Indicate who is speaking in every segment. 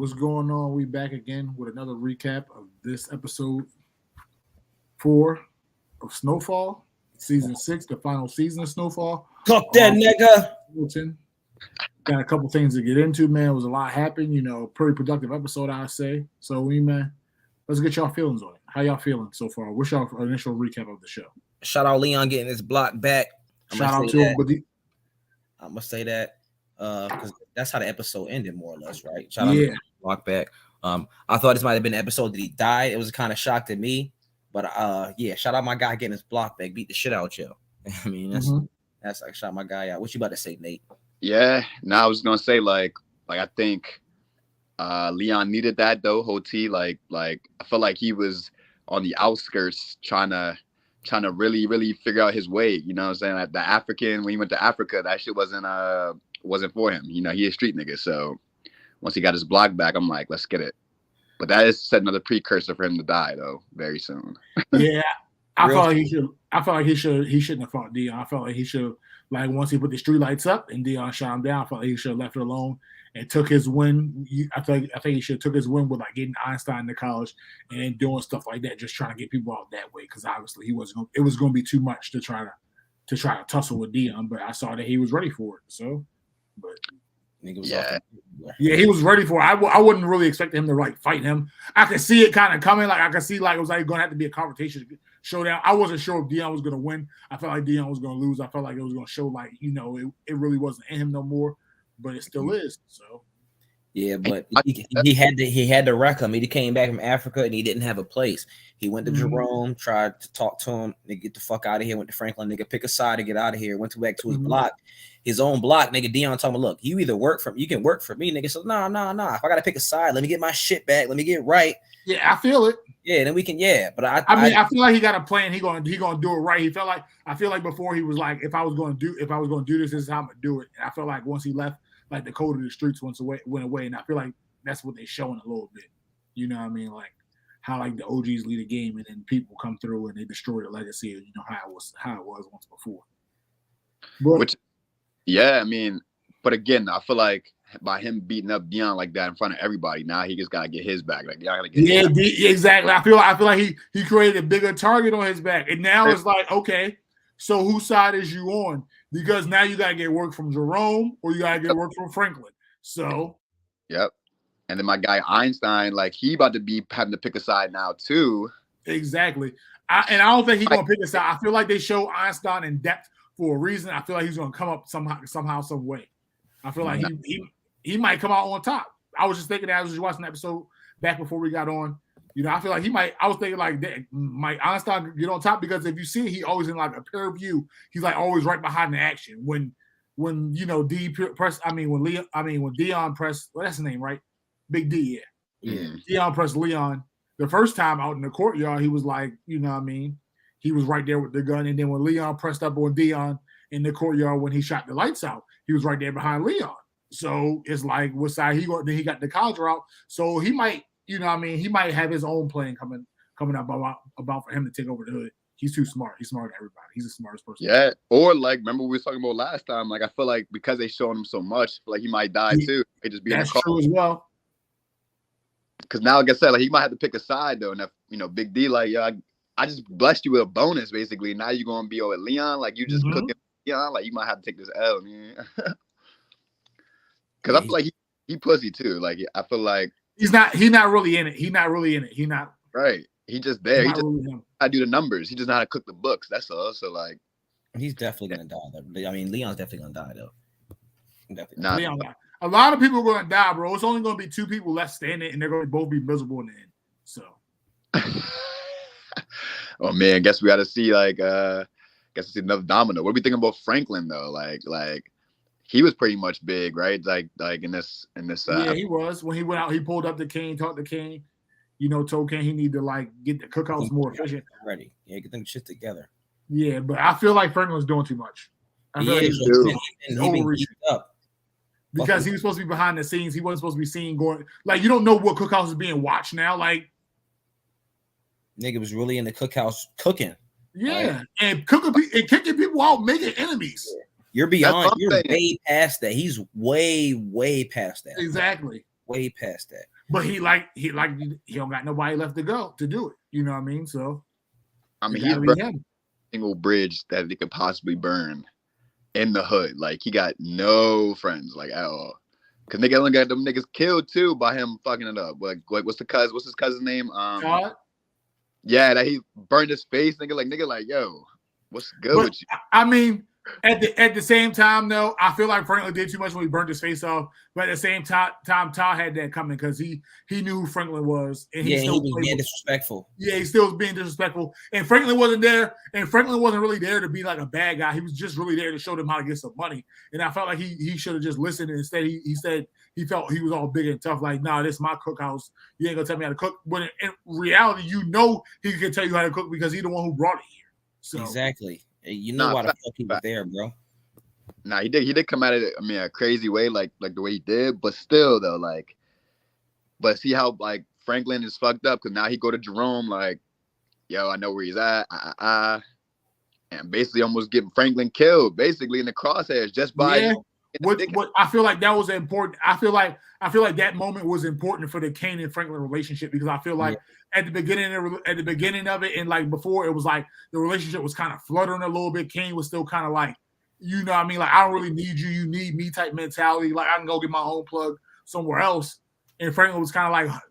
Speaker 1: What's going on? We back again with another recap of this episode 4 of Snowfall, season 6, the final season of Snowfall.
Speaker 2: Cook that nigga.
Speaker 1: Hamilton. Got a couple things to get into, man. It was a lot happened, pretty productive episode, I'd say. So, man, let's get y'all feelings on it. How y'all feeling so far? What's y'all initial recap of the show?
Speaker 2: Shout out Leon getting his block back.
Speaker 1: Shout out to him.
Speaker 2: I'm gonna say that because that's how the episode ended, more or less, right? Shout out to block back. I thought this might have been an episode that he died. It was kind of shock to me, but shout out my guy getting his block back, beat the shit out you. I mean, that's like shout my guy out. What you about to say, Nate?
Speaker 3: Yeah, I was gonna say like I think Leon needed that though. Hoti, like I felt like he was on the outskirts trying to really figure out his way. You know what I'm saying? Like the African, when he went to Africa, that shit wasn't for him. He a street nigga. So once he got his block back, I'm like, let's get it. But that is set another precursor for him to die though, very soon.
Speaker 1: Yeah. I felt like he shouldn't have fought Dion. I felt like he should, like, once he put the street lights up and Dion shot him down, I felt like he should have left it alone and took his win. I think he should have took his win with like getting Einstein to college and then doing stuff like that, just trying to get people out that way. Because obviously it was going to be too much to try to tussle with Dion. But I saw that he was ready for it. So, but he was ready for it. I wouldn't really expect him to like fight him. I could see it kind of coming. Like I could see like it was like going to have to be a confrontation showdown. I wasn't sure if Dion was going to win. I felt like Dion was going to lose. I felt like it was going to show like it really wasn't in him no more. But it still is. So
Speaker 2: yeah, but he had to wreck him. He came back from Africa and he didn't have a place. He went to Jerome, tried to talk to him, nigga, get the fuck out of here. Went to Franklin, nigga, pick a side to get out of here. Went back to his block, his own block, nigga. Dion told him, look, you either you can work for me, nigga. So nah. If I gotta pick a side, let me get my shit back. Let me get right.
Speaker 1: Yeah, I feel it.
Speaker 2: Yeah, then we can. Yeah, but I
Speaker 1: feel like he got a plan. He gonna do it right. I feel like before he was like, if I was gonna do this is how I'm gonna do it. And I felt like once he left, like the code of the streets went away, and I feel like that's what they're showing a little bit. You know what I mean? Like how like the OGs lead a game and then people come through and they destroy the legacy of how it was once before. But,
Speaker 3: but again, I feel like by him beating up Dion like that in front of everybody, now he just gotta get his back. Like Dion gotta get
Speaker 1: exactly. I feel like he created a bigger target on his back, and now it's like, okay, so whose side is you on? Because now you gotta get work from Jerome or you gotta get work from Franklin. So,
Speaker 3: yep. And then my guy Einstein, like he about to be having to pick a side now too.
Speaker 1: Exactly. I don't think he's gonna pick a side. I feel like they show Einstein in depth for a reason. I feel like he's gonna come up somehow, some way. I feel like he might come out on top. I was just thinking that I was just watching the episode back before we got on. I feel like he might. I was thinking like that might Einstein get on top because if you see, he always in like a pair view. He's like always right behind the action. When Dion pressed, well, that's his name, right? Big D, yeah. Dion pressed Leon the first time out in the courtyard. He was like, you know what I mean? He was right there with the gun, and then when Leon pressed up on Dion in the courtyard when he shot the lights out, he was right there behind Leon. So it's like, what side he got? Then he got the college route, so he might. You know what I mean? He might have his own plan coming up about for him to take over the hood. He's too smart. He's smarter than everybody. He's the smartest person.
Speaker 3: Yeah. Or like, remember we were talking about last time? Like, I feel like because they showed him so much, like he might die too. He just be in the car.
Speaker 1: True as well.
Speaker 3: Because now, like I said, like he might have to pick a side though. And if Big D, like, I just blessed you with a bonus basically. Now you're gonna be over Leon. Like you just cooking Leon. Like you might have to take this L, man. Because I feel like he pussy too. Like I feel like.
Speaker 1: He's not really in it. He's not
Speaker 3: right. He just there. He just I do the numbers. He just know how to cook the books. That's all. So like,
Speaker 2: he's definitely gonna die. Though. I mean, Leon's definitely gonna die though.
Speaker 1: Definitely. Leon, a lot of people are gonna die, bro. It's only gonna be 2 people left standing, and they're gonna both be miserable in the end. So.
Speaker 3: Oh man, guess we got to see like see another domino. What are we thinking about Franklin though? Like. He was pretty much big, right? Like in this.
Speaker 1: Yeah, he was. When he went out, he pulled up to Kane, talked to Kane. Told Kane he need to like get the cookouts more efficient.
Speaker 2: Ready, yeah, get them shit together.
Speaker 1: Yeah, but I feel like Franklin's doing too much. I feel like he's overreaching up because he was supposed to be behind the scenes. He wasn't supposed to be seen going. Like you don't know what cookhouse is being watched now. Like
Speaker 2: nigga was really in the cookhouse cooking.
Speaker 1: Yeah, and kicking people out, making enemies.
Speaker 2: Yeah. You're way past that. He's way past that.
Speaker 1: Exactly.
Speaker 2: Way past that.
Speaker 1: But he don't got nobody left to go to do it. You know what I mean? So
Speaker 3: I mean, he's burned single bridge that they could possibly burn in the hood. Like he got no friends, like at all. Cause nigga only got them niggas killed too by him fucking it up. Like what's his cousin's name?
Speaker 1: Todd?
Speaker 3: Yeah, that he burned his face. Nigga like, yo, what's good with you?
Speaker 1: I mean, at the same time, though, I feel like Franklin did too much when he burned his face off. But at the same time, Todd had that coming because he knew who Franklin was, and he was
Speaker 2: being disrespectful.
Speaker 1: Yeah, he still was being disrespectful, and Franklin wasn't there. And Franklin wasn't really there to be like a bad guy. He was just really there to show them how to get some money. And I felt like he should have just listened. And instead, he said he felt he was all big and tough. Like, nah, this is my cookhouse. You ain't gonna tell me how to cook. But in reality, you know he can tell you how to cook because he's the one who brought it here. So
Speaker 2: exactly. You know why the fuck he was there, bro.
Speaker 3: Nah, he did come at it. I mean, a crazy way, like the way he did, but still though, like, but see how like Franklin is fucked up because now he go to Jerome like, yo, I know where he's at, and basically almost getting Franklin killed, basically in the crosshairs just by.
Speaker 1: What I feel like that was important. I feel like that moment was important for the Kane and Franklin relationship because I feel like at the beginning of it and like before it was like the relationship was kind of fluttering a little bit. Kane was still kind of like, you know what I mean? Like, I don't really need you. You need me type mentality. Like, I can go get my own plug somewhere else. And Franklin was kind of like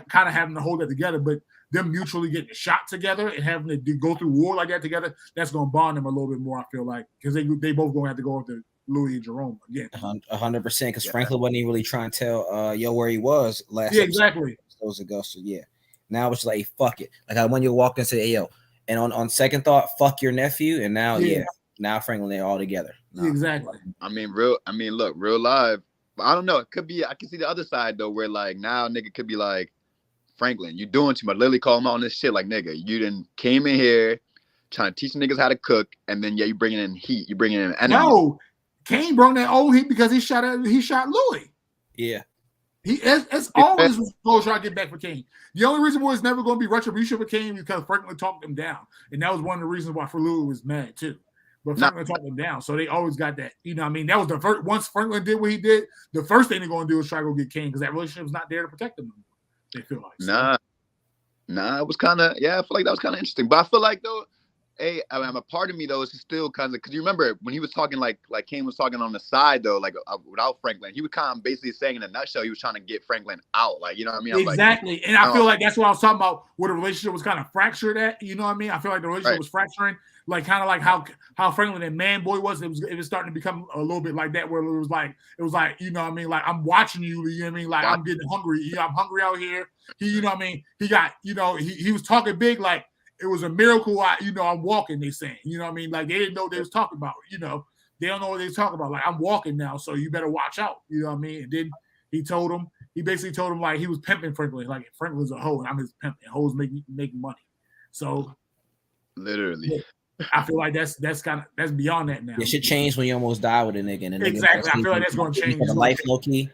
Speaker 1: kind of having to hold that together. But them mutually getting shot together and having to go through war like that together, that's going to bond them a little bit more, I feel like. Because they both going to have to go into Louis and Jerome again.
Speaker 2: 100%. Because Franklin wasn't even really trying to tell where he was last
Speaker 1: episode. Exactly.
Speaker 2: Those ago. So, yeah. Now it's like, fuck it. Like, when you walk in and say, hey, yo. And on second thought, fuck your nephew. And now, now Franklin, they're all together.
Speaker 1: No. Exactly.
Speaker 3: I mean, look, real live. But I don't know. It could be. I can see the other side though, where like now nigga could be like, Franklin, you doing too much. Literally call him out on this shit. Like nigga, you done came in here trying to teach niggas how to cook, and then you bringing in heat. You bringing in enemies.
Speaker 1: No, Kane brought that old heat because he shot Louis.
Speaker 2: Yeah.
Speaker 1: It's always supposed to try to get back for Kane. The only reason why it's never going to be retribution for Kane is because Franklin talked him down, and that was one of the reasons why Louis was mad too. But Franklin talked them down, so they always got that. You know what I mean? That was the first. Once Franklin did what he did, the first thing they're going to do is try to go get Kane because that relationship was not there to protect them anymore. They feel like.
Speaker 3: Nah, it was kind of, I feel like that was kind of interesting. But I feel like though, a part of me though is still kind of, because you remember when he was talking like Kane was talking on the side though, like without Franklin, he was kind of basically saying in a nutshell he was trying to get Franklin out, like, you know what I mean?
Speaker 1: Exactly. Like, and I feel like that's what I was talking about, where the relationship was kind of fractured at. You know what I mean? I feel like the relationship was fracturing. Like kind of like how Franklin and Man Boy was. It was starting to become a little bit like that, where it was like you know what I mean, like I'm watching you. You know what I mean, like I'm getting hungry. I'm hungry out here. You know what I mean. He got he was talking big like it was a miracle. I'm walking. They saying you know what I mean, like they didn't know what they was talking about. They don't know what they was talking about. Like I'm walking now, so you better watch out. You know what I mean. And then he basically told him like he was pimping Franklin, like Franklin's a hoe and I'm his pimp and hoes make money. So
Speaker 3: literally.
Speaker 1: Yeah. I feel like that's beyond that now.
Speaker 2: It should change when you almost die with a nigga. And
Speaker 1: exactly. I feel like that's going to change.
Speaker 2: The life low key.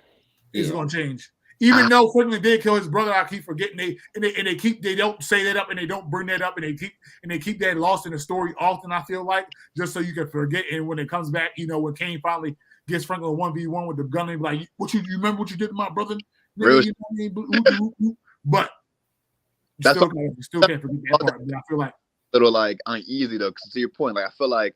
Speaker 1: It's going to change. Even though Franklin did kill his brother, I keep forgetting they don't say that up and they don't bring that up and they keep that lost in the story often. I feel like just so you can forget. And when it comes back, when Kane finally gets Franklin 1v1 with the gun, and like, you remember what you did to my brother?
Speaker 3: Really?
Speaker 1: But you still can't forget that part. I feel like.
Speaker 3: Little like uneasy though, because to your point, like I feel like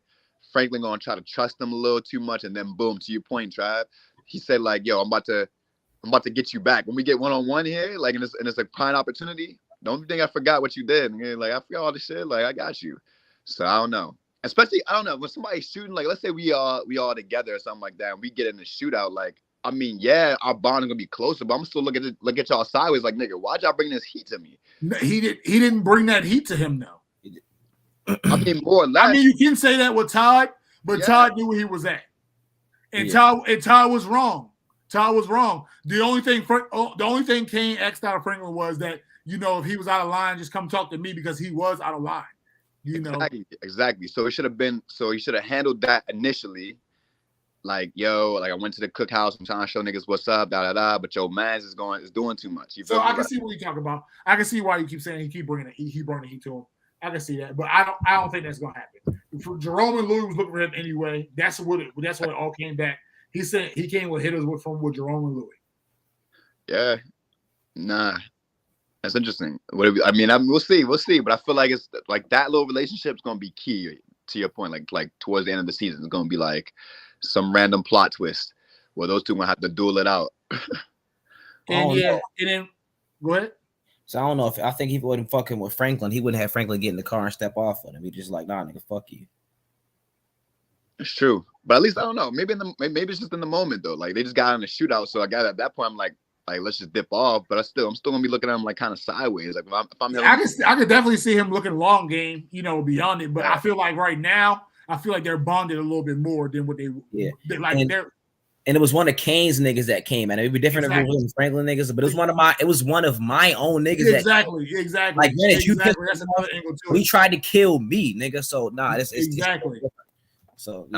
Speaker 3: Franklin gonna try to trust him a little too much, and then boom, to your point, Trav, he said like, "Yo, I'm about to get you back when we get 1-on-1 here, like, and it's a prime opportunity. Don't think I forgot what you did, and like I forgot all the shit, like I got you." So I don't know, especially I don't know when somebody's shooting, like let's say we all together or something like that, and we get in the shootout, like I mean, yeah, our bond is gonna be closer, but I'm still look at y'all sideways, like nigga, why'd y'all bring this heat to me?
Speaker 1: He didn't bring that heat to him though.
Speaker 3: I mean, more or less.
Speaker 1: I mean, you can say that with Todd, but Todd knew where he was at, and Todd was wrong. Todd was wrong. The only thing Kane asked out of Franklin was that if he was out of line, just come talk to me because he was out of line.
Speaker 3: Exactly. So it should have been. So he should have handled that initially. Like, yo, like I went to the cookhouse. I'm trying to show niggas what's up, but your man's is doing too much.
Speaker 1: So I can see what you talk about. I can see why you keep saying he brought the heat to him. I can see that, but I don't think that's gonna happen. For Jerome and Louis was looking for him anyway. That's what it all came back. He said he came with hitters from Jerome and Louis.
Speaker 3: Yeah, Nah, that's interesting. We'll see, but I feel like it's like that little relationship is gonna be key to your point. Like towards the end of the season, it's gonna be like some random plot twist where those two gonna have to duel it out.
Speaker 1: And then go ahead.
Speaker 2: So I don't know if I think he wouldn't fucking with Franklin. He wouldn't have Franklin get in the car and step off on him. He just like, nah, nigga, fuck you.
Speaker 3: It's true, but at least I don't know. Maybe it's just in the moment though. Like they just got in a shootout, so I got at that point I'm like let's just dip off. But I'm still gonna be looking at him like kind of sideways. Like if I'm
Speaker 1: I could definitely see him looking long game, beyond it. But I feel like right now, I feel like they're bonded a little bit more than what they
Speaker 2: And it was one of Kane's niggas that came, and it'd be different if it was Franklin niggas, but it was one of my own niggas.
Speaker 1: Exactly. Like,
Speaker 2: man,
Speaker 1: that's another angle too.
Speaker 2: He tried to kill me, nigga. So it's
Speaker 1: exactly.
Speaker 2: So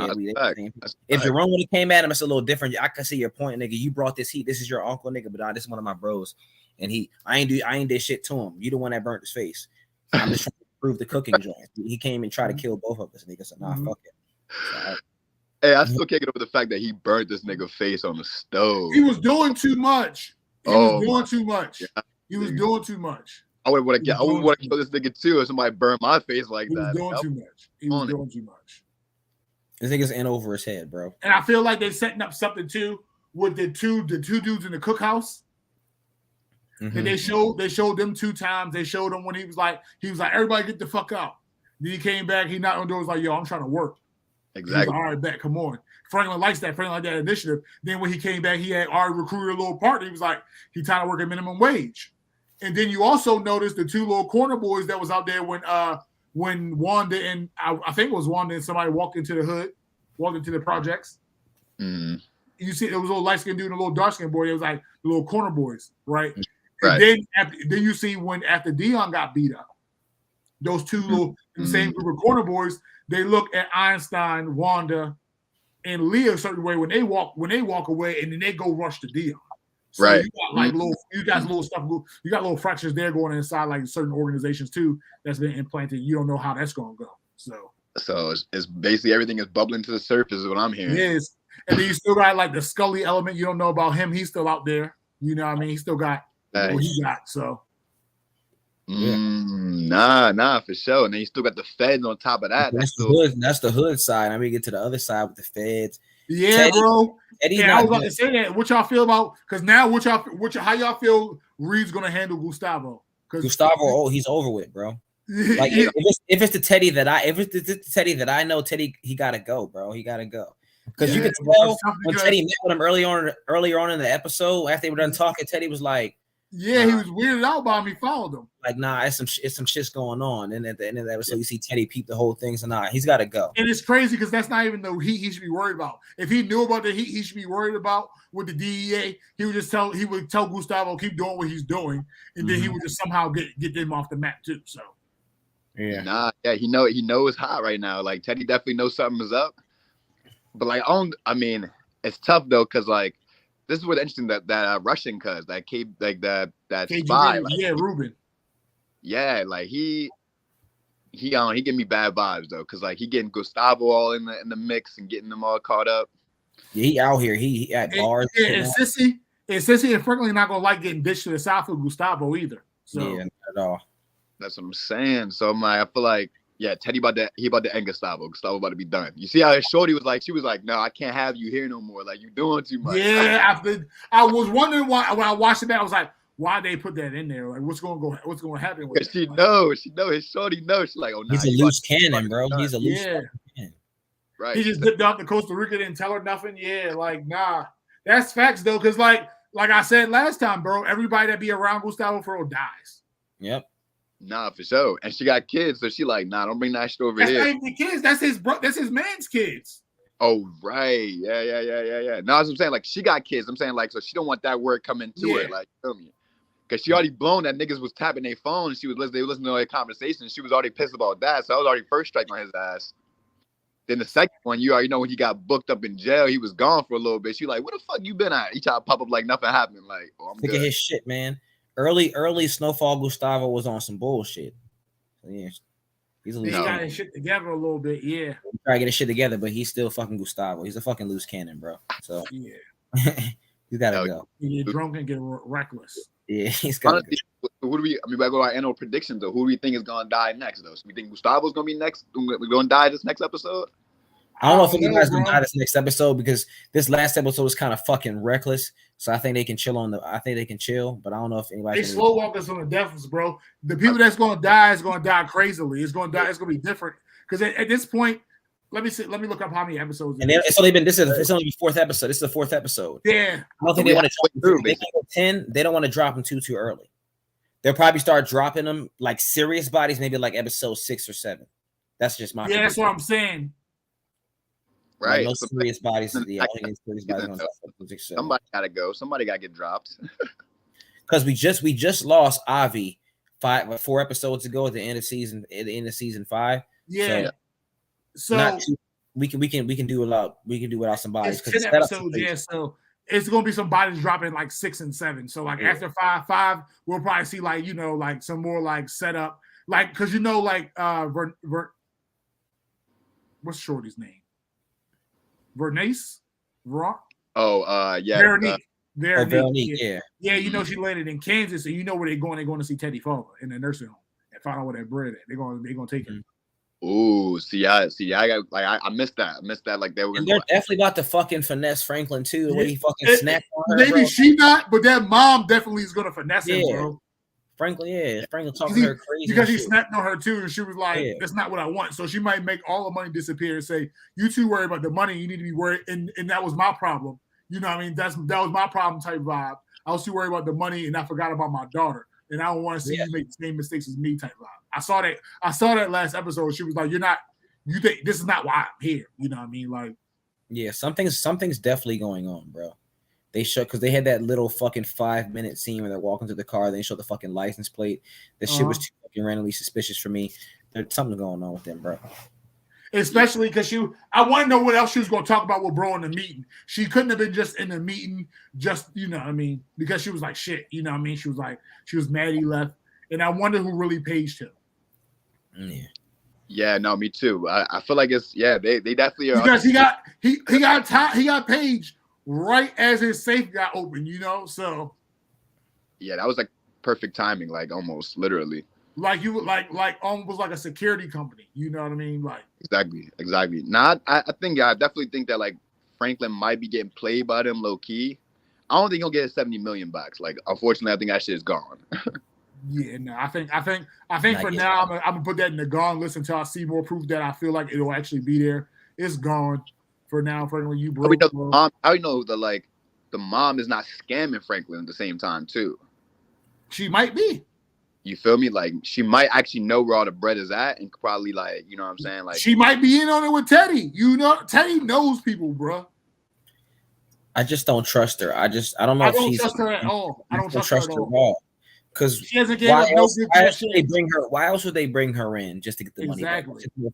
Speaker 2: if Jerome would have came at him, it's a little different. I can see your point, nigga. You brought this heat. This is your uncle, nigga. But this is one of my bros, and I ain't did shit to him. You the one that burnt his face. I'm just trying to prove the cooking joint. He came and tried to kill both of us, nigga. So fuck it. So,
Speaker 3: hey, I still can't get over the fact that he burnt this nigga face on the stove.
Speaker 1: He was doing too much. He was doing too much. He was doing too much.
Speaker 3: I would want to kill this nigga too if somebody burned my face like that.
Speaker 1: He was doing too much.
Speaker 2: This nigga's in over his head, bro.
Speaker 1: And I feel like they're setting up something too with the two dudes in the cookhouse. Mm-hmm. And they showed them 2 times. They showed him when he was like, everybody get the fuck out. Then he came back, he knocked on the door, was like, yo, I'm trying to work.
Speaker 3: Exactly.
Speaker 1: Like, all right, bet, come on. Franklin likes that. Franklin liked that initiative. Then when he came back, he had already recruited a little partner. He was like, he trying to work at minimum wage. And then you also noticed the 2 little corner boys that was out there when Wanda and I think it was Wanda and somebody walked into the projects.
Speaker 3: Mm-hmm.
Speaker 1: You see, there was a little light-skinned dude and a little dark-skinned boy. It was like the little corner boys, right?
Speaker 3: Right.
Speaker 1: And then you see when after Dion got beat up, those 2 little same group of corner boys, they look at Einstein, Wanda, and Leah a certain way when they walk away, and then they go rush to Dion. So
Speaker 3: right.
Speaker 1: You got like little stuff. You got little fractures there going inside like certain organizations too that's been implanted. You don't know how that's going to go.
Speaker 3: So it's basically everything is bubbling to the surface is what I'm hearing.
Speaker 1: Yes, and then you still got like the Scully element. You don't know about him. He's still out there. You know what I mean? He still got what he got. So.
Speaker 3: Nah, for sure. And then you still got the feds on top of that.
Speaker 2: That's the hood side. I mean, get to the other side with the feds.
Speaker 1: Yeah, Teddy, bro. I was about to say that. What y'all feel about? Because now, how y'all feel Reed's gonna handle Gustavo?
Speaker 2: Gustavo, he's over with, bro. Like if it's the Teddy that I know, Teddy, he gotta go, bro. He gotta go. Because you can tell when Teddy met with him earlier on in the episode after they were done talking, Teddy was like.
Speaker 1: Yeah, he was weirded out by him. He followed him.
Speaker 2: Like, nah, it's some shit's going on. And at the end of that episode, you see Teddy peep the whole thing. So, nah, he's got to go.
Speaker 1: And it's crazy because that's not even the heat he should be worried about. If he knew about the heat he should be worried about with the DEA, he would tell Gustavo keep doing what he's doing, and then he would just somehow get them off the map too. So,
Speaker 3: he knows hot right now. Like Teddy definitely knows something is up. But like, it's tough though because like. This is what's interesting that Russian cuz that spy, like,
Speaker 1: Ruben.
Speaker 3: Yeah, like he give me bad vibes though, cause like he getting Gustavo all in the mix and getting them all caught up.
Speaker 2: Yeah, he out here. He at bars.
Speaker 1: And Sissy and Franklin not gonna like getting dished to the south with Gustavo either. So
Speaker 2: yeah, not at all.
Speaker 3: That's what I'm saying. So I'm like, I feel like. Yeah, Teddy about to end Gustavo. Gustavo about to be done. You see how his shorty was like, she was like, no, I can't have you here no more. Like, you doing too much.
Speaker 1: Yeah, I was wondering why when I watched it, I was like, why they put that in there? Like, what's going to happen with it?
Speaker 3: She knows his shorty knows. She's like, oh, nah,
Speaker 2: he's a loose cannon, bro. He's a loose cannon.
Speaker 3: Right.
Speaker 1: He just dipped out to Costa Rica, didn't tell her nothing. Yeah, like, nah. That's facts, though, because like I said last time, bro, everybody that be around Gustavo Ferro dies.
Speaker 2: Yep.
Speaker 3: Nah, for sure. And she got kids, so she like, nah, don't bring that shit over
Speaker 1: here.
Speaker 3: That's
Speaker 1: not even the kids. That's his man's kids.
Speaker 3: Oh, right. Yeah. No, that's what I'm saying. Like, she got kids. I'm saying, like, so she don't want that word coming to it. Like, feel me? Because she already blown that niggas was tapping their phone and they were listening to their conversation. She was already pissed about that. So I was already first strike on his ass. Then the second one, you already know when he got booked up in jail, he was gone for a little bit. She like, what the fuck you been at? He tried to pop up like nothing happened. Like, oh, I'm good.
Speaker 2: Look at his shit, man. Early Snowfall Gustavo was on some bullshit. So, yeah, he's
Speaker 1: got his shit together a little bit. Yeah,
Speaker 2: he try to get his shit together, but he's still fucking Gustavo. He's a fucking loose cannon, bro. So
Speaker 1: yeah,
Speaker 2: you gotta go.
Speaker 1: You get drunk and get reckless.
Speaker 2: Yeah, he's got.
Speaker 3: Honestly, who do we? I mean, we go our annual predictions though. Who do we think is gonna die next though? So we think Gustavo's gonna be next. We're gonna die this next episode.
Speaker 2: I don't know if anybody's gonna die this next episode because this last episode was kind of fucking reckless. So I think they can chill I think they can chill, but I don't know if anybody.
Speaker 1: They slow walk us on the deaths, bro. The people that's gonna die is gonna die crazily. It's gonna die. It's gonna be different because at this point, let me see. Let me look up how many episodes.
Speaker 2: And it's only been it's only the fourth episode. This is the fourth episode.
Speaker 1: Yeah,
Speaker 2: I don't think they want to drop them. They can go 10. They don't want to drop them too early. They'll probably start dropping them like serious bodies, maybe like episode 6 or 7. That's just my.
Speaker 1: Yeah, that's what I'm saying.
Speaker 3: Right.
Speaker 2: No serious bodies.
Speaker 3: Somebody gotta go. Somebody gotta get dropped.
Speaker 2: Because we just lost Avi 4 episodes ago at the end of season 5.
Speaker 1: Yeah. So
Speaker 2: we can do a lot. We can do without some bodies.
Speaker 1: 10 episodes. Yeah. So it's gonna be some bodies dropping like 6 and 7. So like after 5, we'll probably see like like some more like setup, like because like what's Shorty's name? Veronique?
Speaker 3: Oh, yeah.
Speaker 1: Veronique.
Speaker 2: Veronique, yeah.
Speaker 1: Yeah, she landed in Kansas, and where they're going. They're going to see Teddy Father in the nursing home and find out where that bread at. They're going to take him.
Speaker 3: Ooh, I got I missed that. Like they were.
Speaker 2: And they're definitely about to fucking finesse Franklin too. The way he fucking snapped on her.
Speaker 1: Maybe she not, but that mom definitely is going to finesse him, bro.
Speaker 2: Franklin talking to her crazy
Speaker 1: because he snapped on her too, and she was like, "That's not what I want." So she might make all the money disappear and say, "You two worry about the money. You need to be worried." And that was my problem. You know what I mean? That was my problem type vibe. I was too worried about the money, and I forgot about my daughter. And I don't want to see you make the same mistakes as me type vibe. I saw that last episode. She was like, you think this is not why I'm here. You know what I mean? Like,
Speaker 2: yeah, something's definitely going on, bro. They show because they had that little fucking 5-minute scene where they're walking to the car. Then they show the fucking license plate. That shit was too fucking randomly suspicious for me. There's something going on with them, bro.
Speaker 1: Especially because I want to know what else she was going to talk about with bro in the meeting. She couldn't have been just in the meeting, because she was like shit. You know what I mean? She was mad he left, and I wonder who really paged him.
Speaker 2: Yeah.
Speaker 3: Yeah, no, me too. I feel like it's they definitely are
Speaker 1: because he got paged right as his safe got open, so
Speaker 3: yeah, that was like perfect timing, like almost literally.
Speaker 1: Like you like almost like a security company, you know what I mean? Like
Speaker 3: exactly. Nah, I definitely think that like Franklin might be getting played by them low key. I don't think he'll get 70 million bucks. Like, unfortunately, I think that shit is gone.
Speaker 1: Yeah, no, I think for now I'm gonna put that in the gone list until I see more proof that I feel like it'll actually be there. It's gone for now. Franklin, you broke.
Speaker 3: I know that the mom is not scamming Franklin at the same time too.
Speaker 1: She might be.
Speaker 3: You feel me? Like she might actually know where all the bread is at, and probably you know what I'm saying? Like
Speaker 1: she might be in on it with Teddy. Teddy knows people, bro.
Speaker 2: I just don't trust her. I don't know if she's.
Speaker 1: I don't trust her at all. I don't trust her at all.
Speaker 2: Because
Speaker 1: she hasn't given us no good
Speaker 2: why else would they bring her in just to get the money back?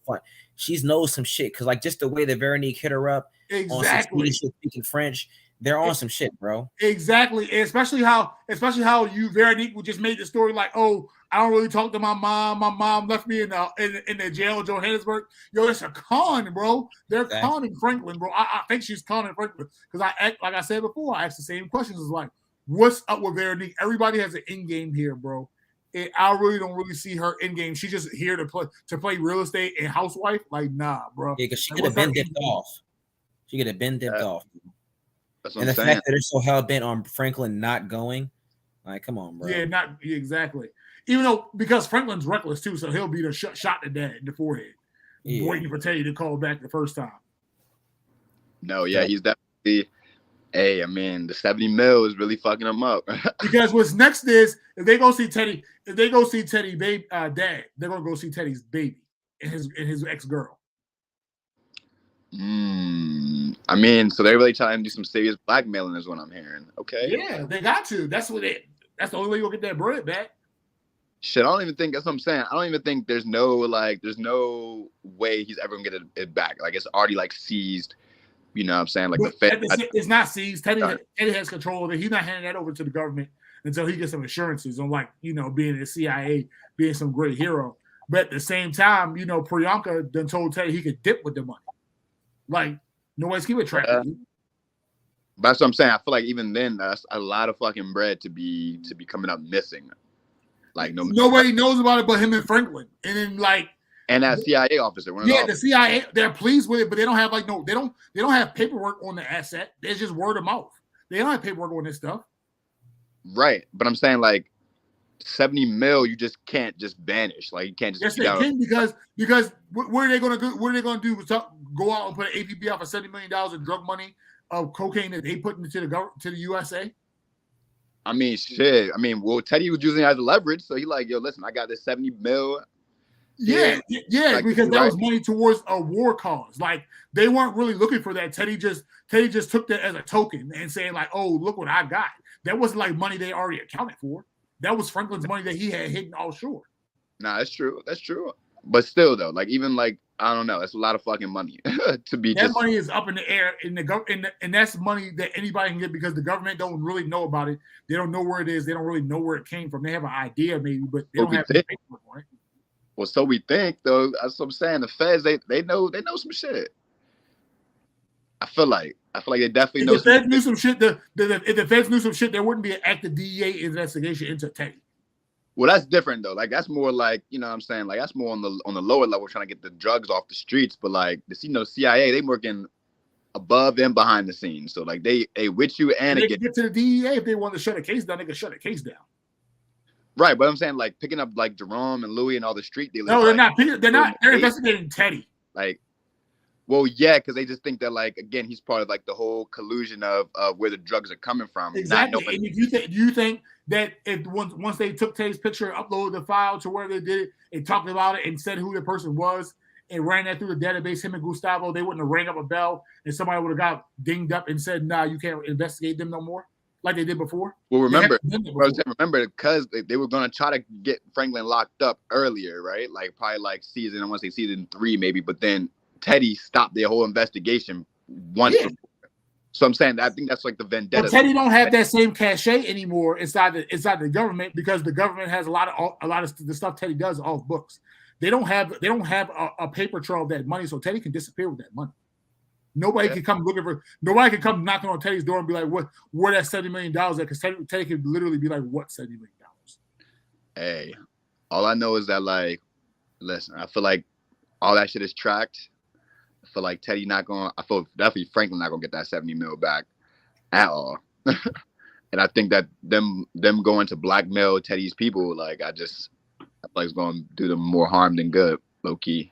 Speaker 2: Fun. She knows some shit because just the way that Veronique hit her up on some speaking French, they're on some shit, bro.
Speaker 1: Exactly, especially how Veronique would just make the story like, oh, I don't really talk to my mom. My mom left me in the jail in Johannesburg. Yo, it's a con, bro. They're conning Franklin, bro. I think she's conning Franklin because like I said before, I asked the same questions. It's like, what's up with Veronique? Everybody has an end game here, bro. I really don't see her end game. She's just here to play real estate and housewife. Like, nah, bro.
Speaker 2: Yeah, because she could have been dipped off. She could have been dipped off.
Speaker 3: And the
Speaker 2: fact that they're so hell bent on Franklin not going, like, come on, bro.
Speaker 1: Yeah, exactly. Even though because Franklin's reckless too, so he'll be the shot to dad in the forehead, waiting for Teddy to call back the first time. No,
Speaker 3: yeah, he's definitely. Hey, I mean, the 70 mil is really fucking him up.
Speaker 1: Because what's next is if they go see Teddy, baby, dad, they're gonna go see Teddy's baby and his ex-girl.
Speaker 3: I mean, so they're really trying to do some serious blackmailing, is what I'm hearing. Okay.
Speaker 1: Yeah, they got to. That's the only way you'll get that bread back.
Speaker 3: Shit, I don't even think that's what I'm saying. I don't even think there's no way he's ever gonna get it back. Like it's already seized. You know what I'm saying? Like the Fed.
Speaker 1: It's not seized. Teddy has control of it. He's not handing that over to the government until he gets some assurances on being in the CIA, being some great hero. But at the same time, Priyanka done told Teddy he could dip with the money. Like, nobody's keeping track of you.
Speaker 3: But that's what I'm saying. I feel like even then, that's a lot of fucking bread to be coming up missing. Like
Speaker 1: nobody knows about it but him and Franklin, and then like
Speaker 3: and that CIA officer.
Speaker 1: The CIA, they're pleased with it, but they don't have like they don't have paperwork on the asset. It's just word of mouth. They don't have paperwork on this stuff.
Speaker 3: Right, but I'm saying like 70 mil, you just can't just vanish. Like you can't just.
Speaker 1: Yes, they can because what are they gonna do? What are they gonna do? Go out and put an APB out for $70 million of drug money of cocaine that they put into the USA?
Speaker 3: I mean, shit. I mean, well, Teddy was using it as leverage, so he like, yo, listen, I got this 70 mil.
Speaker 1: Yeah, like, because that was money towards a war cause. Like they weren't really looking for that. Teddy just took that as a token and saying like, oh, look what I got. That wasn't like money they already accounted for. That was Franklin's money that he had hidden offshore.
Speaker 3: Nah, that's true. That's true. But still, though, like even like I don't know, that's a lot of fucking money to be.
Speaker 1: That money is up in the air and that's money that anybody can get because the government don't really know about it. They don't know where it is. They don't really know where it came from. They have an idea maybe, but they don't have any paperwork on it.
Speaker 3: Well, so we think though. That's what I'm saying. The feds, they know some shit. I feel like they definitely know.
Speaker 1: If the feds knew some shit, if the feds knew some shit, there wouldn't be an active DEA investigation into Teddy.
Speaker 3: Well, that's different though. Like that's more like, you know what I'm saying? Like that's more on the lower level trying to get the drugs off the streets. But like the CIA, they working above and behind the scenes. So like they with you and
Speaker 1: they get to the DEA if they want to shut a case down, they can shut a case down.
Speaker 3: Right, but I'm saying like picking up like Jerome and Louis and all the street dealers.
Speaker 1: No, they're not. They're investigating Teddy.
Speaker 3: Like, well, yeah, because they just think that like again he's part of like the whole collusion of where the drugs are coming from.
Speaker 1: Exactly. And if you think that if once they took Teddy's picture, uploaded the file to where they did it, and talked about it and said who the person was and ran that through the database, him and Gustavo, they wouldn't have rang up a bell and somebody would have got dinged up and said, "Nah, you can't investigate them no more." Like they did before.
Speaker 3: Well, remember because they were going to try to get Franklin locked up earlier, right? Like probably like season, I want to say season 3 maybe, but then Teddy stopped their whole investigation once before. So I'm saying I think that's like the vendetta.
Speaker 1: But Teddy don't have that same cachet anymore inside the government because the government has a lot of the stuff Teddy does off books. They don't have a paper trail of that money, so Teddy can disappear with that money. Nobody can come knocking on Teddy's door and be like, where that $70 million at? Because Teddy could literally be like, what $70 million?
Speaker 3: Hey, all I know is that like, listen, I feel like all that shit is tracked. I feel like Teddy I feel definitely Franklin not gonna get that 70 mil back at all. And I think that them going to blackmail Teddy's people, like I feel like it's gonna do them more harm than good, low key.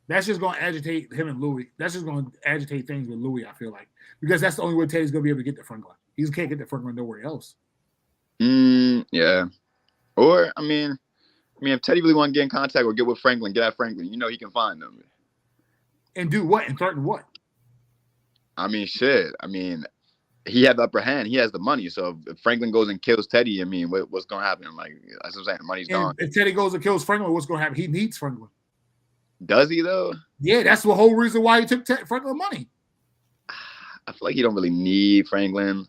Speaker 1: That's just going to agitate him and Louis. That's just going to agitate things with Louis, I feel like. Because that's the only way Teddy's going to be able to get to Franklin. He can't get to Franklin nowhere else.
Speaker 3: Yeah. Or, I mean, if Teddy really want to get in contact or get with Franklin, get at Franklin, you know he can find them.
Speaker 1: And do what? And threaten what?
Speaker 3: I mean, shit. I mean, he had the upper hand. He has the money. So if Franklin goes and kills Teddy, I mean, what's going to happen? Like, that's what I'm saying. Money's gone.
Speaker 1: If Teddy goes and kills Franklin, what's going to happen? He needs Franklin.
Speaker 3: Does he though?
Speaker 1: Yeah, that's the whole reason why he took Franklin money.
Speaker 3: I feel like he don't really need Franklin.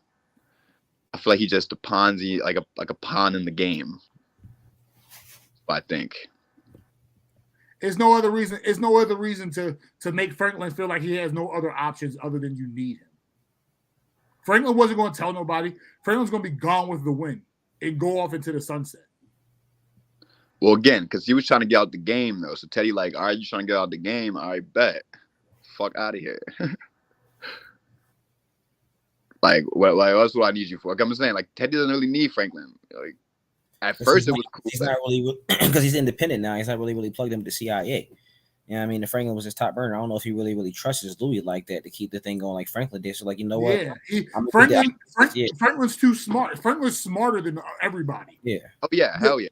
Speaker 3: I feel like he's just a Ponzi, like a pawn in the game. I think.
Speaker 1: There's no other reason. There's no other reason to make Franklin feel like he has no other options other than you need him. Franklin wasn't going to tell nobody. Franklin's going to be gone with the wind and go off into the sunset.
Speaker 3: Well, again, because he was trying to get out the game, though. So Teddy, like, all right, you trying to get out the game? All right, bet. Fuck out of here. Like, that's what I need you for. Like I'm saying, like, Teddy doesn't really need Franklin. Like, at first it was cool.
Speaker 2: He's not really, because he's independent now. He's not really plugged into the CIA. You know what I mean? The Franklin was his top burner. I don't know if he really trusts Louis like that to keep the thing going like Franklin did. So, like, you know what?
Speaker 1: Yeah, Franklin's too smart. Franklin's smarter than everybody.
Speaker 3: Yeah. Oh, yeah. Hell yeah.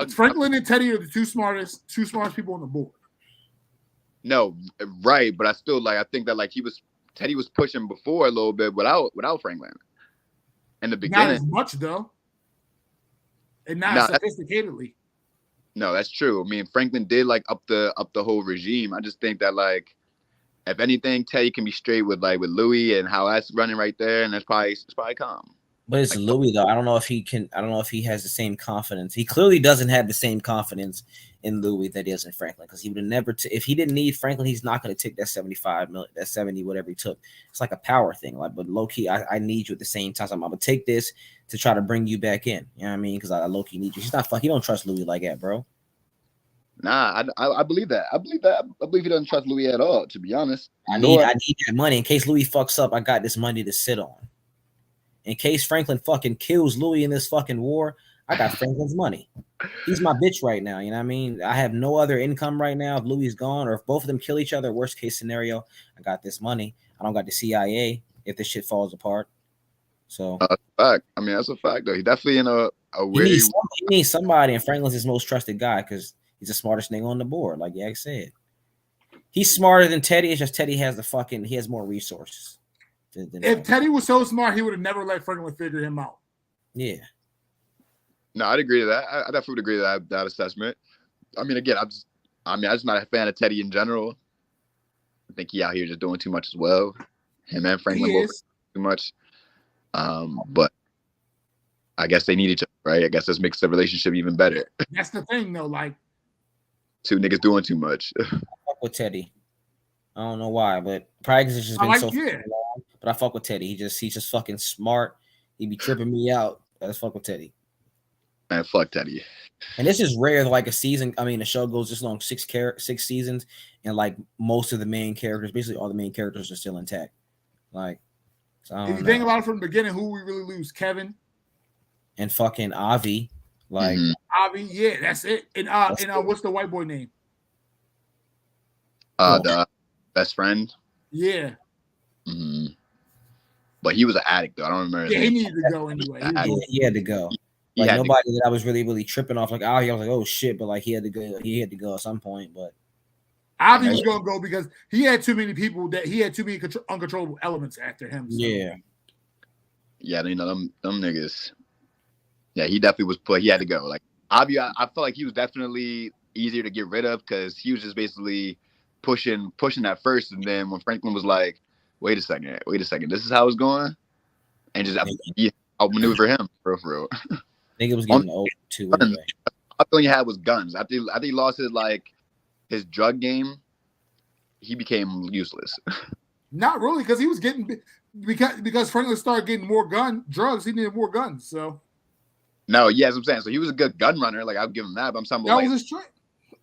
Speaker 1: Franklin and Teddy are the two smartest people on the board.
Speaker 3: No, right, but I still I think that Teddy was pushing before a little bit without Franklin in the beginning.
Speaker 1: Not as much though, and not sophisticatedly.
Speaker 3: No, that's true. I mean, Franklin did up the whole regime. I just think that if anything, Teddy can be straight with Louis and how that's running right there, and it's probably calm.
Speaker 2: But it's Louis though. I don't know if he can. I don't know if he has the same confidence. He clearly doesn't have the same confidence in Louis that he does in Franklin, because he would have never. If he didn't need Franklin, he's not going to take that 75 million, that 70, whatever he took. It's like a power thing. Like, but low key, I need you at the same time. So I'm gonna take this to try to bring you back in. You know what I mean? Because I low key need you. He's not fuck. He don't trust Louis like that, bro.
Speaker 3: Nah, I believe that. I believe he doesn't trust Louis at all. To be honest,
Speaker 2: I need that money in case Louis fucks up. I got this money to sit on. In case Franklin fucking kills Louis in this fucking war, I got Franklin's money. He's my bitch right now. You know what I mean? I have no other income right now. If Louis is gone, or if both of them kill each other, worst case scenario, I got this money. I don't got the CIA if this shit falls apart. So
Speaker 3: that's a fact. I mean, that's a fact though. He's definitely in a way.
Speaker 2: He needs somebody, and Franklin's his most trusted guy because he's the smartest nigga on the board, like Yak said. He's smarter than Teddy. It's just Teddy has he has more resources.
Speaker 1: If Teddy was so smart, he would have never let Franklin figure him out.
Speaker 2: Yeah.
Speaker 3: No, I'd agree to that. I definitely would agree to that assessment. I mean, again, I'm just not a fan of Teddy in general. I think he out here just doing too much as well. Him and Franklin both too much. But I guess they need each other, right? I guess this makes the relationship even better.
Speaker 1: That's the thing, though. Like,
Speaker 3: two niggas doing too much.
Speaker 2: I fuck with Teddy. I don't know why, but probably because it's just been so long. But I fuck with Teddy. He's just fucking smart. He be tripping me out. I just fuck with Teddy.
Speaker 3: Man, fuck Teddy.
Speaker 2: And this is rare. Like a season. I mean, the show goes this long, 6 seasons, and like most of the main characters, basically all the main characters, are still intact. Like, so
Speaker 1: if you think about it from the beginning, who we really lose? Kevin
Speaker 2: and fucking Avi. Like
Speaker 1: Avi, yeah, that's it. And what's the white boy name?
Speaker 3: The best friend.
Speaker 1: Yeah.
Speaker 3: Mm-hmm. But he was an addict, though. I don't remember.
Speaker 1: Yeah, he needed to go anyway.
Speaker 2: He had to go. Like nobody that I was really tripping off. Like Avi, I was like, oh shit, but like he had to go. He had to go at some point. But
Speaker 1: Avi was gonna go because he had too many people he had too many uncontrollable elements after him. So.
Speaker 3: Yeah, you know them niggas. Yeah, he definitely was he had to go. Like Avi, I felt like he was definitely easier to get rid of because he was just basically pushing that first, and then when Franklin was like, wait a second, this is how it's going, and just outmaneuver him for real.
Speaker 2: I think it was getting old too. Anyway.
Speaker 3: All he had was guns. After he lost his drug game, he became useless.
Speaker 1: Not really, because he was getting because Franklin started getting more drugs. He needed more guns. So
Speaker 3: no, yeah, that's what I'm saying. So he was a good gun runner. Like I'll give him that. But I'm talking about
Speaker 1: was his trick.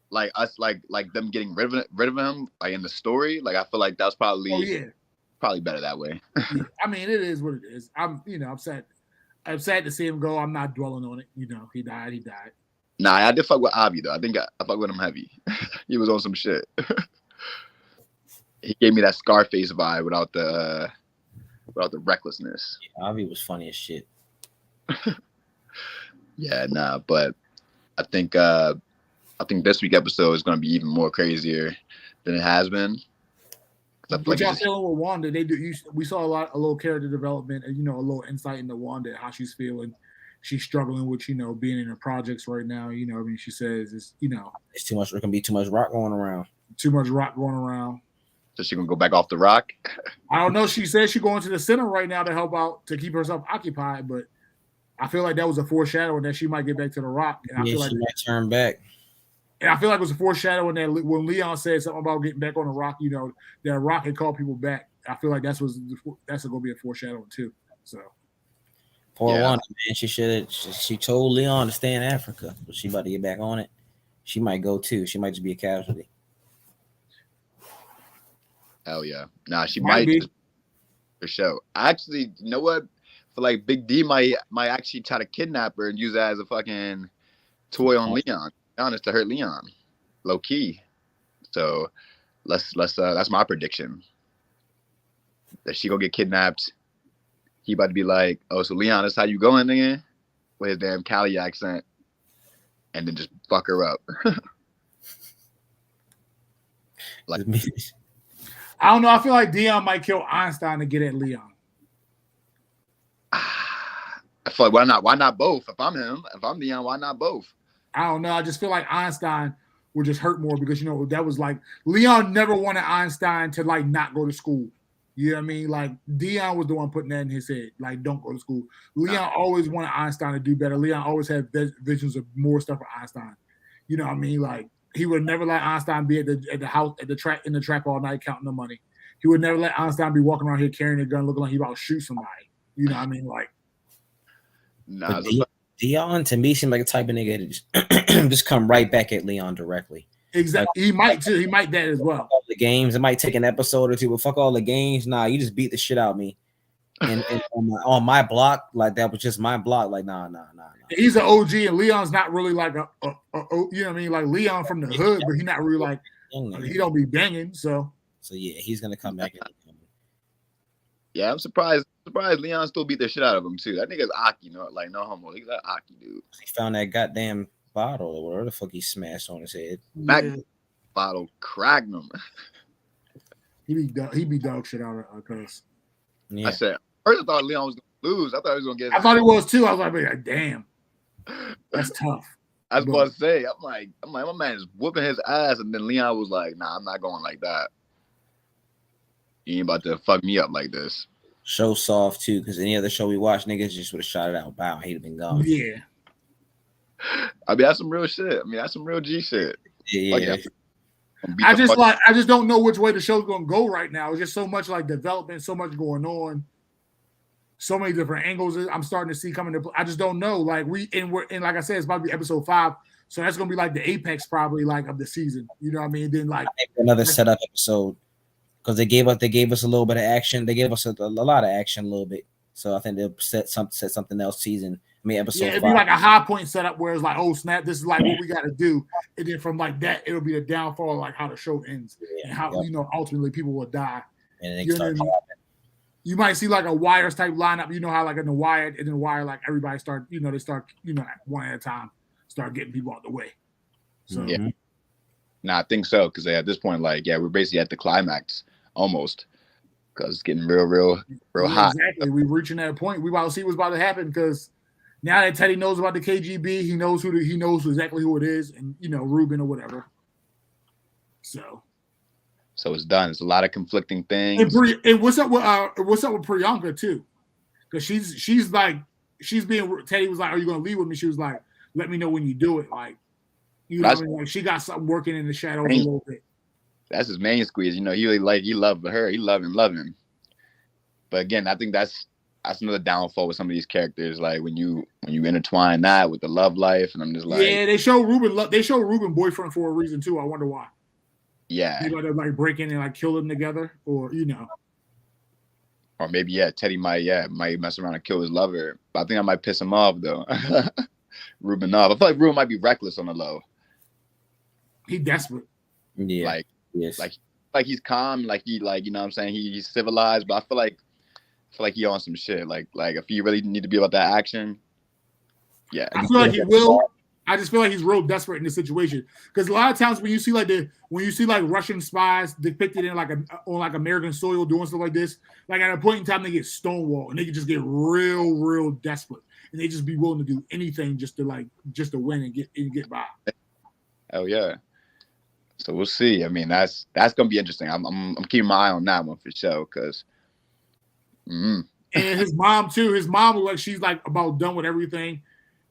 Speaker 3: Like us, like them getting rid of him, like in the story. Like I feel like that was probably better that way.
Speaker 1: Yeah. I mean, it is what it is. I'm sad to see him go. I'm not dwelling on it. You know, he died.
Speaker 3: Nah, I did fuck with Avi though. I think I fuck with him heavy. He was on some shit. He gave me that Scarface vibe without the recklessness.
Speaker 2: Yeah, Avi was funny as shit.
Speaker 3: Yeah, nah, but I think this week's episode is gonna be even more crazier than it has been.
Speaker 1: What y'all feeling with Wanda? We saw a little character development, and a little insight into Wanda, how she's feeling. She's struggling with being in her projects right now. I mean, she says it's
Speaker 2: too much. There can be too much rock going around.
Speaker 1: Too much rock going around.
Speaker 3: So she gonna go back off the rock?
Speaker 1: I don't know. She says she's going to the center right now to help out to keep herself occupied, but I feel like that was a foreshadowing that she might get back to the rock. And I feel like
Speaker 2: she might turn back.
Speaker 1: And I feel like it was a foreshadowing that when Leon said something about getting back on the rock, that rock had called people back. I feel like that's going to be a foreshadowing too. So.
Speaker 2: Poor Wanda, man. She told Leon to stay in Africa, but she about to get back on it. She might go too. She might just be a casualty.
Speaker 3: Hell yeah. Nah, she might just, for sure. Actually, you know what? I feel like Big D might actually try to kidnap her and use that as a fucking toy on Leon. Honest, to hurt Leon, low key. So let's that's my prediction. That she gonna get kidnapped. He about to be like, oh, so Leon, that's how you going again? With his damn Cali accent. And then just fuck her up.
Speaker 1: Like, I don't know. I feel like Dion might kill Einstein to get at Leon.
Speaker 3: I feel like why not both? If I'm him, if I'm Dion, why not both?
Speaker 1: I don't know. I just feel like Einstein would just hurt more because that was like Leon never wanted Einstein to like not go to school. You know what I mean? Like Dion was the one putting that in his head. Like, don't go to school. Leon always wanted Einstein to do better. Leon always had visions of more stuff for Einstein. You know what I mean? Like he would never let Einstein be at the house at the track in the trap all night counting the money. He would never let Einstein be walking around here carrying a gun, looking like he about to shoot somebody. You know what I mean? Like,
Speaker 2: Dion to me seemed like a type of nigga that just come right back at Leon directly.
Speaker 1: Exactly. He might too. He might that as well.
Speaker 2: All the games, it might take an episode or two, but fuck all the games. Nah, you just beat the shit out of me. And on my block, like that was just my block. Like nah.
Speaker 1: He's an OG, and Leon's not really like a you know what I mean? Like Leon from the hood, but he's not really like he don't be banging. So
Speaker 2: yeah, he's gonna come back.
Speaker 3: Yeah, I'm surprised. Leon still beat the shit out of him too. That nigga's Aki, no homo. He's that Aki dude.
Speaker 2: He found that goddamn bottle or whatever the fuck he smashed on his head.
Speaker 3: Bottle cracked him.
Speaker 1: He be dog shit out of us.
Speaker 2: Yeah.
Speaker 3: I said first I thought Leon was gonna lose. I thought he was gonna get.
Speaker 1: I thought he was too. I was like, damn, that's tough.
Speaker 3: I was about to say, I'm like, my man is whooping his ass, and then Leon was like, nah, I'm not going like that. You ain't about to fuck me up like this.
Speaker 2: Show soft too, because any other show we watched, niggas just would have shot it out. Bow, he'd have been gone.
Speaker 1: Yeah.
Speaker 3: I mean, that's some real shit. I mean, that's some real G shit.
Speaker 2: Yeah.
Speaker 1: I just don't know which way the show's gonna go right now. It's just so much like development, so much going on, so many different angles. I'm starting to see coming to. I just don't know. Like we're like I said, it's about to be episode 5, so that's gonna be like the apex probably like of the season. You know what I mean? Then like
Speaker 2: another setup episode because they gave us a little bit of action. They gave us a lot of action a little bit. So I think they'll set something else episode 5.
Speaker 1: It'd be like a high point setup where it's like, oh snap, this is like what we got to do, and then from like that, it'll be the downfall, like how the show ends and how ultimately people will die.
Speaker 2: And then
Speaker 1: you might see like a Wires type lineup. You know how like in the Wire, like everybody start, they start, one at a time, start getting people out the way. So
Speaker 3: yeah, I think so because at this point, like, we're basically at the climax almost. Because it's getting real hot.
Speaker 1: Exactly. We're reaching that point. We about to see what's about to happen because now that Teddy knows about the KGB, he knows exactly who it is, and Ruben or whatever. So
Speaker 3: it's done. It's a lot of conflicting things.
Speaker 1: And what's up with Priyanka too? Because she's being Teddy was like, "Are you gonna leave with me?" She was like, "Let me know when you do it." Like, like she got something working in the shadows a little bit.
Speaker 3: That's his main squeeze. He loved her. He loved him. But again, I think that's another downfall with some of these characters. Like when you intertwine that with the love life, and I'm just like,
Speaker 1: they show Ruben boyfriend for a reason too. I wonder why.
Speaker 3: Yeah,
Speaker 1: they might like break in and like kill them together, or
Speaker 3: or maybe Teddy might mess around and kill his lover. But I think I might piss him off though. Ruben off. I feel like Ruben might be reckless on the low.
Speaker 1: He desperate.
Speaker 2: Yeah.
Speaker 3: Yes. Like he's calm, like he what I'm saying, he's civilized, but I feel like he on some shit. Like if you really need to be about that action,
Speaker 1: I feel like he will. I just feel like he's real desperate in this situation because a lot of times when you see like Russian spies depicted in on American soil doing stuff like this, like at a point in time they get stonewalled and they can just get real desperate and they just be willing to do anything just to win and get by.
Speaker 3: Oh yeah. So we'll see. I mean, that's gonna be interesting. I'm keeping my eye on that one for sure. Cause,
Speaker 1: and his mom too. His mom was like she's like about done with everything.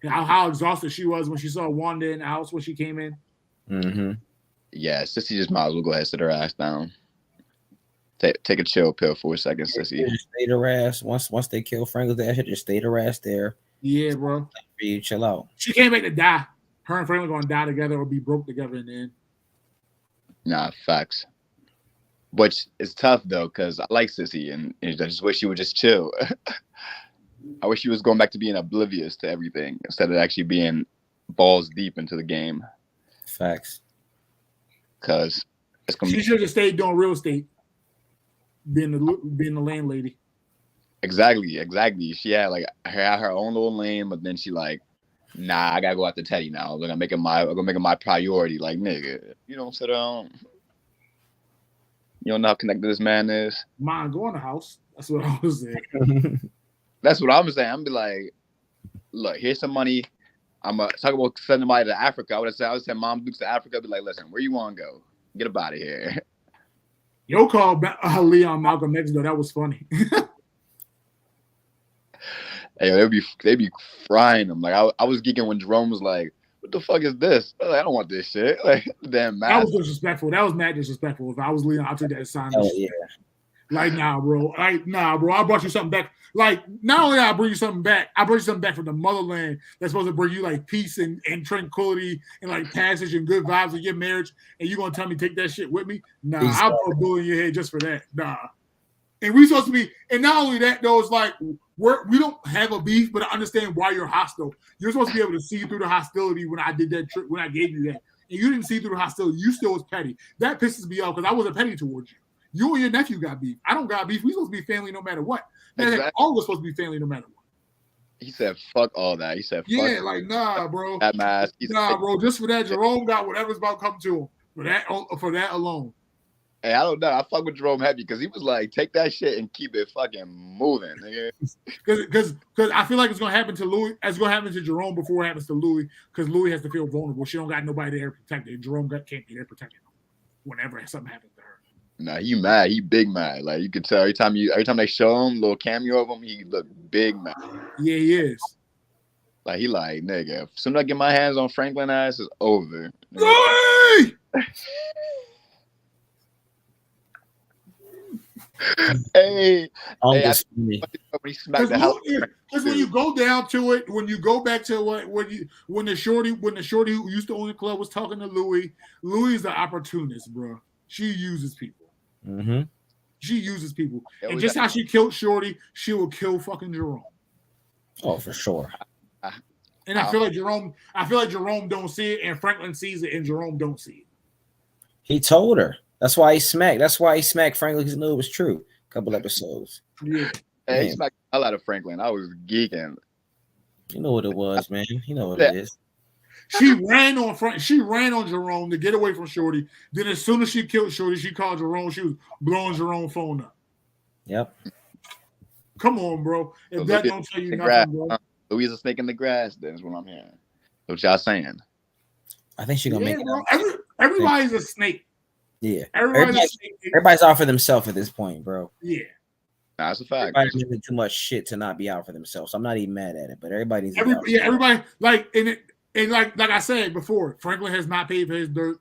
Speaker 1: How exhausted she was when she saw Wanda in the house when she came in.
Speaker 2: Mm-hmm.
Speaker 3: Yeah, Sissy just might as well go ahead and sit her ass down. Take a chill pill for a second, Sissy.
Speaker 2: Just stay her ass. Once they kill Franklin's ass, just stay her ass there.
Speaker 1: Yeah, bro.
Speaker 2: For you, chill out.
Speaker 1: She can't make to die. Her and Franklin gonna die together or be broke together in the end.
Speaker 3: Nah, facts. Which is tough though, because I like Sissy and I just wish she would just chill. I wish she was going back to being oblivious to everything instead of actually being balls deep into the game.
Speaker 2: Facts.
Speaker 3: Because it's gonna
Speaker 1: she should have stayed doing real estate, being the landlady.
Speaker 3: Exactly. She had her own little lane, but then she nah, I gotta go after Teddy now. I'm gonna make it my priority. Like, nigga, you don't sit down. You don't know how connected this man is.
Speaker 1: Mine, go in the house. That's what I was saying.
Speaker 3: That's what I'm saying. I'm be like, look, here's some money. I'm gonna talk about sending money to Africa. I would have said, Mom Dukes to Africa. I'd be like, listen, where you want to go? Get up out of here.
Speaker 1: Yo called Leon Malcolm X though. That was funny.
Speaker 3: Hey, they be frying them. Like I was geeking when Jerome was like, "What the fuck is this?" I was like, I don't want this shit. Like damn mask.
Speaker 1: That was disrespectful. That was mad disrespectful. If I was Leon, I'll take that as sign.
Speaker 2: Oh yeah.
Speaker 1: Like nah, bro. I brought you something back. Like not only did I bring you something back, I brought you something back from the motherland that's supposed to bring you like peace and tranquility and like passage and good vibes of your marriage. And you gonna tell me take that shit with me? Nah, exactly. I'll put a bullet in your head just for that. Nah. And we supposed to be, and not only that, though, it's like we don't have a beef, but I understand why you're hostile. You're supposed to be able to see through the hostility when I did that trick, when I gave you that. And you didn't see through the hostility. You still was petty. That pisses me off because I wasn't petty towards you. You and your nephew got beef. I don't got beef. We supposed to be family no matter what. Exactly. All of us supposed to be family no matter what.
Speaker 3: He said, fuck all that. He said, fuck
Speaker 1: yeah, like, nah, bro.
Speaker 3: That mask.
Speaker 1: Nah, bro. Just for that, Jerome got whatever's about to come to him. For that alone.
Speaker 3: Hey, I don't know. I fuck with Jerome heavy because he was like, take that shit and keep it fucking moving, nigga.
Speaker 1: Because I feel like it's gonna happen to Louis. It's gonna happen to Jerome before it happens to Louis. Because Louis has to feel vulnerable. She don't got nobody there to protect her. Jerome can't be there protecting him whenever something happens to her.
Speaker 3: Nah, he mad. He big mad. Like you could tell every time they show him a little cameo of him, he look big mad.
Speaker 1: Yeah, he is.
Speaker 3: Like he like nigga. As soon as I get my hands on Franklin ass, it's over. Hey,
Speaker 1: because when you go down to it, when you go back to when the shorty who used to own the club was talking to Louis is the opportunist, bro. She uses people.
Speaker 2: Mm-hmm.
Speaker 1: She uses people, and just how she killed Shorty, she will kill fucking Jerome.
Speaker 2: Oh, for sure.
Speaker 1: And I feel like Jerome don't see it, and Franklin sees it, and Jerome don't see it.
Speaker 2: He told her. That's why he smacked. Franklin because he knew it was true. A couple episodes.
Speaker 1: Yeah.
Speaker 3: Hey, he smacked the hell out of Franklin. I was geeking.
Speaker 2: You know what it was, man. You know what it is.
Speaker 1: She ran on Jerome to get away from Shorty. Then as soon as she killed Shorty, she called Jerome. She was blowing Jerome's phone up.
Speaker 2: Yep.
Speaker 1: Come on, bro. If so that don't tell you nothing,
Speaker 3: grass,
Speaker 1: bro.
Speaker 3: Louis is a snake in the grass, then is what I'm hearing. What y'all saying?
Speaker 2: I think she's gonna make
Speaker 1: it. Everybody's a snake.
Speaker 2: Yeah. Everybody's out for themselves at this point, bro.
Speaker 1: Yeah.
Speaker 3: That's a fact.
Speaker 2: Everybody's doing too much shit to not be out for themselves. I'm not even mad at it, but everybody's
Speaker 1: everybody like and like I said before, Franklin has not paid for his dirt,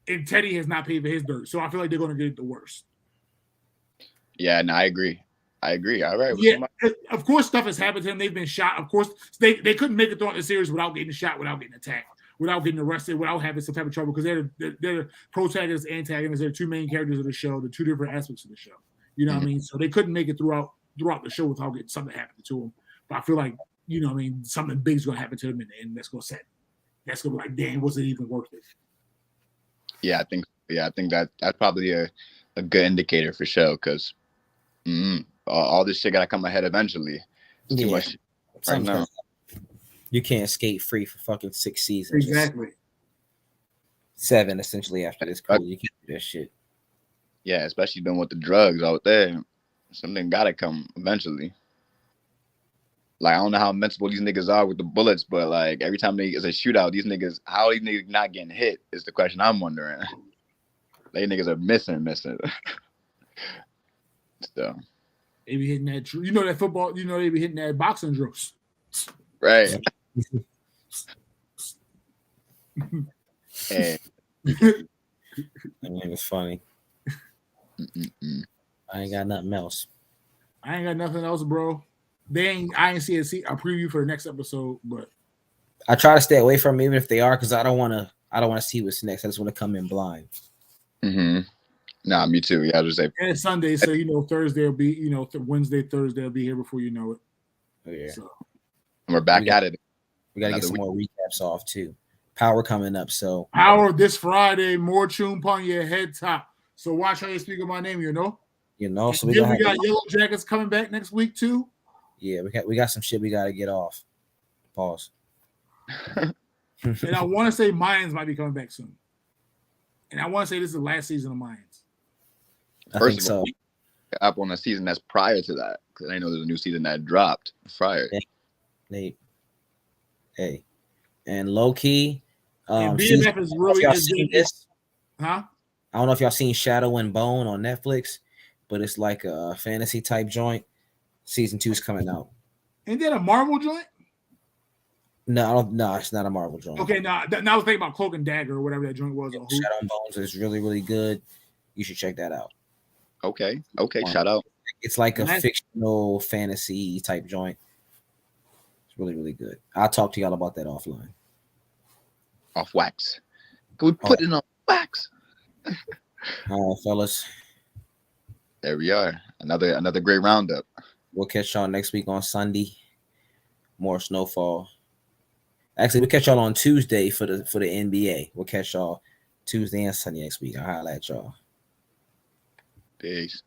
Speaker 1: and Teddy has not paid for his dirt. So I feel like they're gonna get it the worst.
Speaker 3: Yeah, no, I agree. All right.
Speaker 1: Yeah, of course, stuff has happened to them. They've been shot. Of course, they couldn't make it throughout the series without getting shot, without getting attacked, without getting arrested, without having some type of trouble. Because they're the protagonists, antagonists. They're the two main characters of the show, the two different aspects of the show. You know what I mean? So they couldn't make it throughout the show without getting something happening to them. But I feel like something big's gonna happen to them, and that's gonna set. That's gonna be like, damn, was it even worth it?
Speaker 3: Yeah, I think that's probably a good indicator for sure because all this shit gotta come ahead eventually. Too much right now.
Speaker 2: You can't skate free for fucking 6 seasons.
Speaker 1: Exactly.
Speaker 2: 7 essentially after this. Cool. You can't do that shit.
Speaker 3: Yeah, especially doing with the drugs out there. Something gotta come eventually. Like, I don't know how invincible these niggas are with the bullets, but like every time there's a shootout, these niggas, how are these niggas not getting hit is the question I'm wondering. These niggas are missing. So
Speaker 1: they be hitting that, that football, they be hitting that boxing drills.
Speaker 3: Right. Hey.
Speaker 2: I mean, it's funny. I ain't got nothing else.
Speaker 1: I ain't got nothing else, bro. I ain't see a preview for the next episode, but
Speaker 2: I try to stay away from them, even if they are, because I don't want to see what's next. I just want to come in blind.
Speaker 3: Nah, me too. Yeah, I just say.
Speaker 1: And it's Sunday, so Thursday will be, Wednesday, Thursday will be here before you know it.
Speaker 2: Oh yeah.
Speaker 1: So.
Speaker 3: And we're back at it.
Speaker 2: We gotta get some more recaps off too. Power coming up, so
Speaker 1: Power this Friday. More tune upon your head top. So watch how you speak of my name.
Speaker 2: So
Speaker 1: we got Yellow Jackets coming back next week too.
Speaker 2: Yeah, we got some shit we got to get off. Pause.
Speaker 1: And I want to say Mayans might be coming back soon. And I want to say this is the last season of Mayans.
Speaker 2: I think so.
Speaker 3: Up on a season that's prior to that, because I know there's a new season that dropped prior.
Speaker 2: Hey, and low key,
Speaker 1: and BMF is really
Speaker 2: y'all seen this?
Speaker 1: Huh?
Speaker 2: I don't know if y'all seen Shadow and Bone on Netflix, but it's like a fantasy type joint. Season 2 is coming out.
Speaker 1: Ain't that a Marvel joint?
Speaker 2: No, I don't. No, it's not a Marvel joint.
Speaker 1: Okay, now I was thinking about Cloak and Dagger or whatever that joint was. On
Speaker 2: Shadow and Bones is really, really good. You should check that out.
Speaker 3: Okay. Shout out.
Speaker 2: It's like a fictional fantasy type joint. It's really, really good. I'll talk to y'all about that offline.
Speaker 3: Off wax. Can we put it on wax?
Speaker 2: All right, fellas.
Speaker 3: There we are. Another great roundup.
Speaker 2: We'll catch y'all next week on Sunday. More Snowfall. Actually, we'll catch y'all on Tuesday for the NBA. We'll catch y'all Tuesday and Sunday next week. I'll holla at y'all.
Speaker 3: Peace.